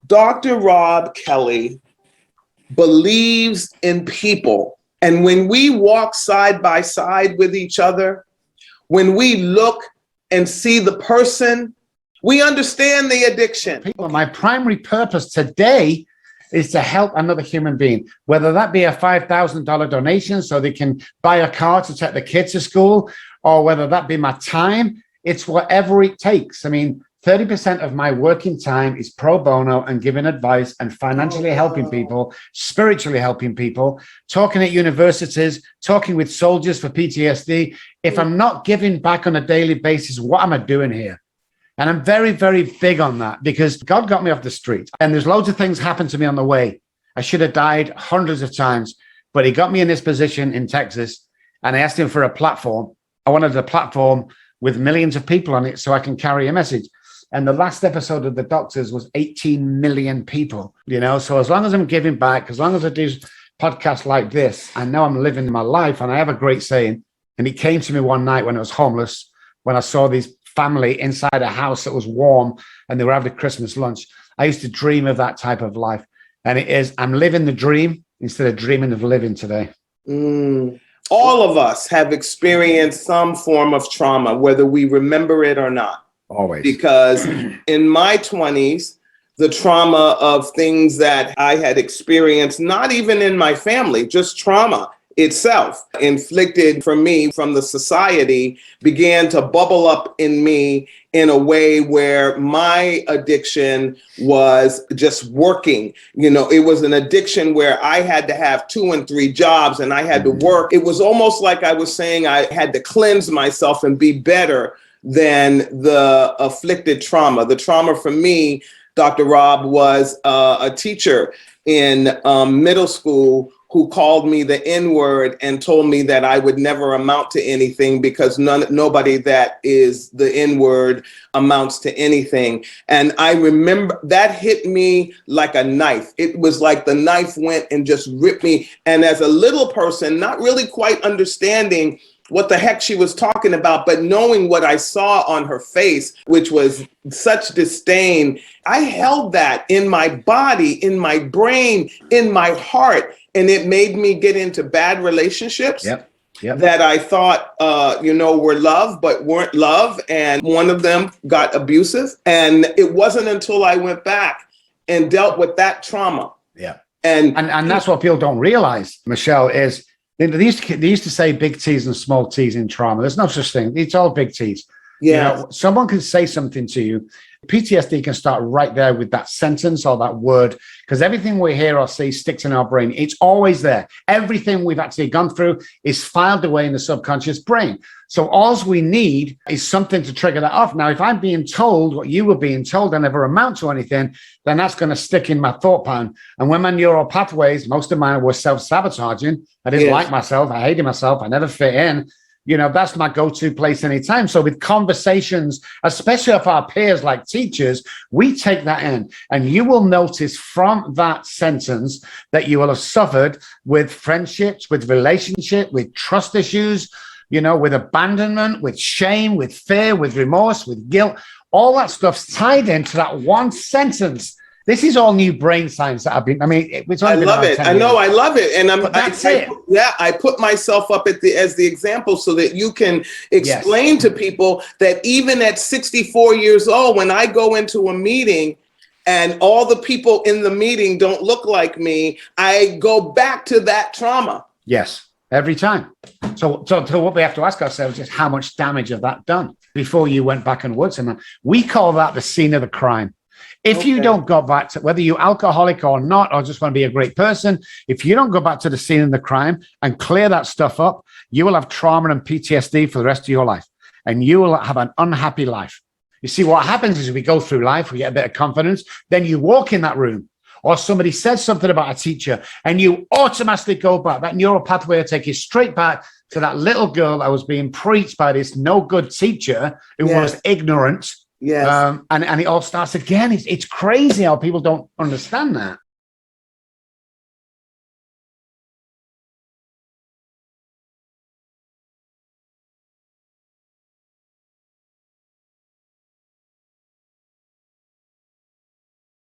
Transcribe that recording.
Dr. Robb Kelly believes in people. And when we walk side by side with each other, when we look and see the person, we understand the addiction. People, my primary purpose today is to help another human being, whether that be a $5,000 donation so they can buy a car to take the kids to school, or whether that be my time. It's whatever it takes. I mean, 30% of my working time is pro bono and giving advice and financially helping people, spiritually helping people, talking at universities, talking with soldiers for PTSD. If I'm not giving back on a daily basis, what am I doing here? And I'm very, very big on that because God got me off the street and there's loads of things happened to me on the way. I should have died hundreds of times, but he got me in this position in Texas and I asked him for a platform. I wanted a platform with millions of people on it so I can carry a message. And the last episode of The Doctors was 18 million people, you know? So as long as I'm giving back, as long as I do podcasts like this, I know I'm living my life. And I have a great saying. And it came to me one night when I was homeless, when I saw this family inside a house that was warm and they were having Christmas lunch. I used to dream of that type of life. And it is, I'm living the dream instead of dreaming of living today. All of us have experienced some form of trauma, whether we remember it or not. Always. Because in my 20s, the trauma of things that I had experienced, not even in my family, just trauma itself inflicted for me from the society began to bubble up in me in a way where my addiction was just working. You know, it was an addiction where I had to have 2 and 3 jobs and I had to work. It was almost like I was saying I had to cleanse myself and be better than the afflicted trauma. The trauma for me, Dr. Robb, was a teacher in middle school who called me the N-word and told me that I would never amount to anything because nobody that is the N-word amounts to anything. And I remember that hit me like a knife. It was like the knife went and just ripped me. And as a little person, not really quite understanding what the heck she was talking about, but knowing what I saw on her face, which was such disdain, I held that in my body, in my brain, in my heart. And it made me get into bad relationships that I thought, were love, but weren't love. And one of them got abusive. And it wasn't until I went back and dealt with that trauma. Yeah. And that's what people don't realize, Michelle, is they used to say big T's and small T's in trauma. There's no such thing. It's all big T's. Yeah. You know, someone can say something to you. PTSD can start right there with that sentence or that word, because everything we hear or see sticks in our brain. It's always there. Everything we've actually gone through is filed away in the subconscious brain. So all we need is something to trigger that off. Now, if I'm being told what you were being told, I never amount to anything, then that's going to stick in my thought pattern. And when my neural pathways, most of mine were self-sabotaging. I didn't like myself. I hated myself. I never fit in. You know, that's my go-to place anytime. So with conversations, especially of our peers like teachers, we take that in. And you will notice from that sentence that you will have suffered with friendships, with relationship, with trust issues, you know, with abandonment, with shame, with fear, with remorse, with guilt. All that stuff's tied into that one sentence. This is all new brain science that I've been, I mean, it's I love it. I know, I love it. And I put myself up as the example so that you can explain to people that even at 64 years old, when I go into a meeting and all the people in the meeting don't look like me, I go back to that trauma. Yes, every time. So what we have to ask ourselves is how much damage have that done before you went back and worked on that? We call that the scene of the crime. If you don't go back to, whether you're alcoholic or not, or just want to be a great person, if you don't go back to the scene of the crime and clear that stuff up, you will have trauma and PTSD for the rest of your life. And you will have an unhappy life. You see, what happens is we go through life, we get a bit of confidence, then you walk in that room, or somebody says something about a teacher, and you automatically go back. That neural pathway will take you straight back to that little girl that was being preached by this no good teacher who was ignorant. Yes. And it all starts again. It's crazy how people don't understand that.